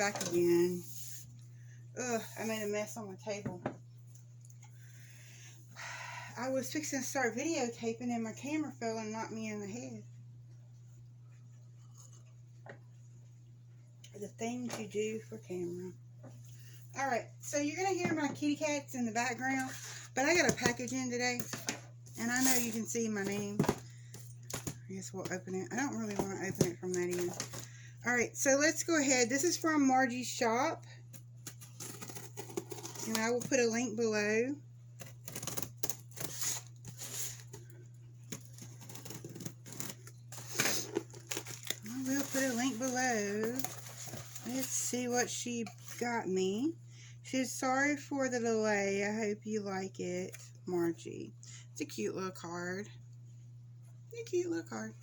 back again. Ugh, I made a mess on my table. I was fixing to start videotaping and my camera fell and knocked me in the head. The things you do for camera. Alright, so you're going to hear my kitty cats in the background, but I got a package in today, and I know you can see my name. I guess we'll open it. I don't really want to open it from that end. Alright, so let's go ahead. This is from Marji's shop, and I will put a link below. I will put a link below. Let's see what she got me. She says, sorry for the delay. I hope you like it, Marji. It's a cute little card. A cute little card.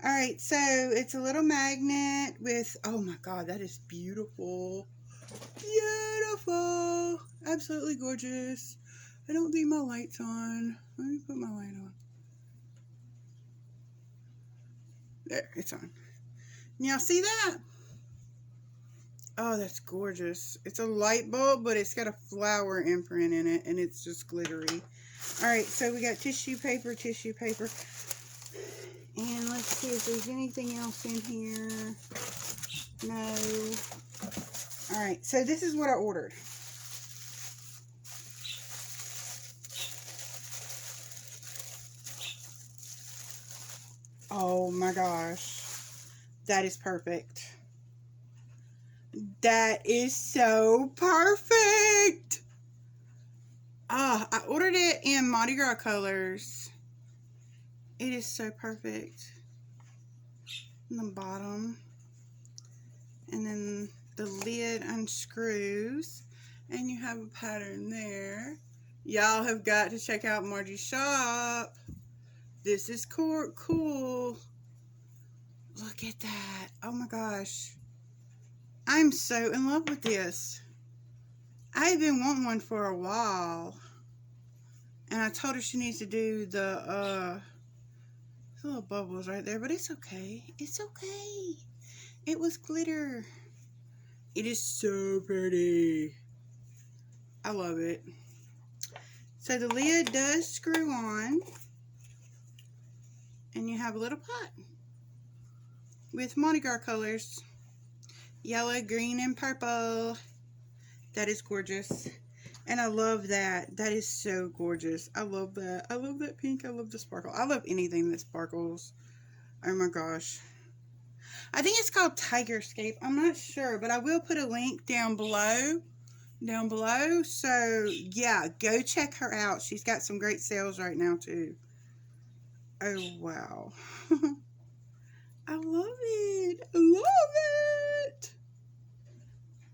Alright, so it's a little magnet with, oh my god, that is beautiful. Beautiful. Absolutely gorgeous. I don't think my light's on. Let me put my light on. There, it's on. Now see that? Oh, that's gorgeous. It's a light bulb, but it's got a flower imprint in it, and it's just glittery. Alright, so we got tissue paper. And let's see if there's anything else in here. No. Alright, so this is what I ordered. Oh my gosh. That is perfect. That is so perfect. Ah, I ordered it in Mardi Gras colors. It is so perfect. In the bottom. And then the lid unscrews. And you have a pattern there. Y'all have got to check out Marji's shop. This is cool. Look at that. Oh my gosh. I'm so in love with this. I've been wanting one for a while. And I told her she needs to do the little bubbles right there. But it's okay. It's okay. It was glitter. It is so pretty. I love it. So the lid does screw on. And you have a little pot. With Mardi Gras colors. Yellow, green, and purple. That is gorgeous. And I love that. That is so gorgeous. I love that. I love that pink. I love the sparkle. I love anything that sparkles. Oh my gosh. I think it's called Tigerscape. I'm not sure. But I will put a link down below. So, yeah. Go check her out. She's got some great sales right now, too. Oh, wow. I love it. I love it.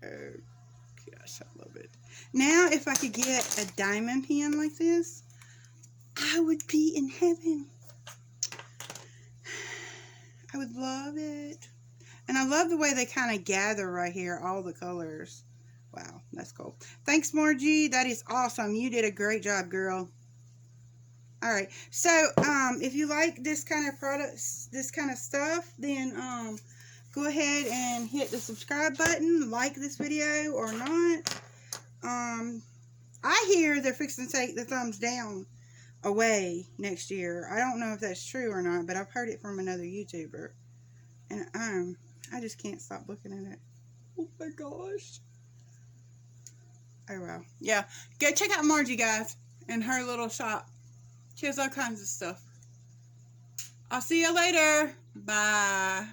Oh, gosh, I love it. Now, if I could get a diamond pin like this, I would be in heaven. I would love it. And I love the way they kind of gather right here, all the colors. Wow, that's cool. Thanks, Marji. That is awesome. You did a great job, girl. Alright, so if you like this kind of products, this kind of stuff, then go ahead and hit the subscribe button, like this video or not. I hear they're fixing to take the thumbs down away next year. I don't know if that's true or not, but I've heard it from another YouTuber. And I just can't stop looking at it. Oh my gosh. Oh well. Yeah, go check out Marji, guys, and her little shop. She has all kinds of stuff. I'll see you later. Bye.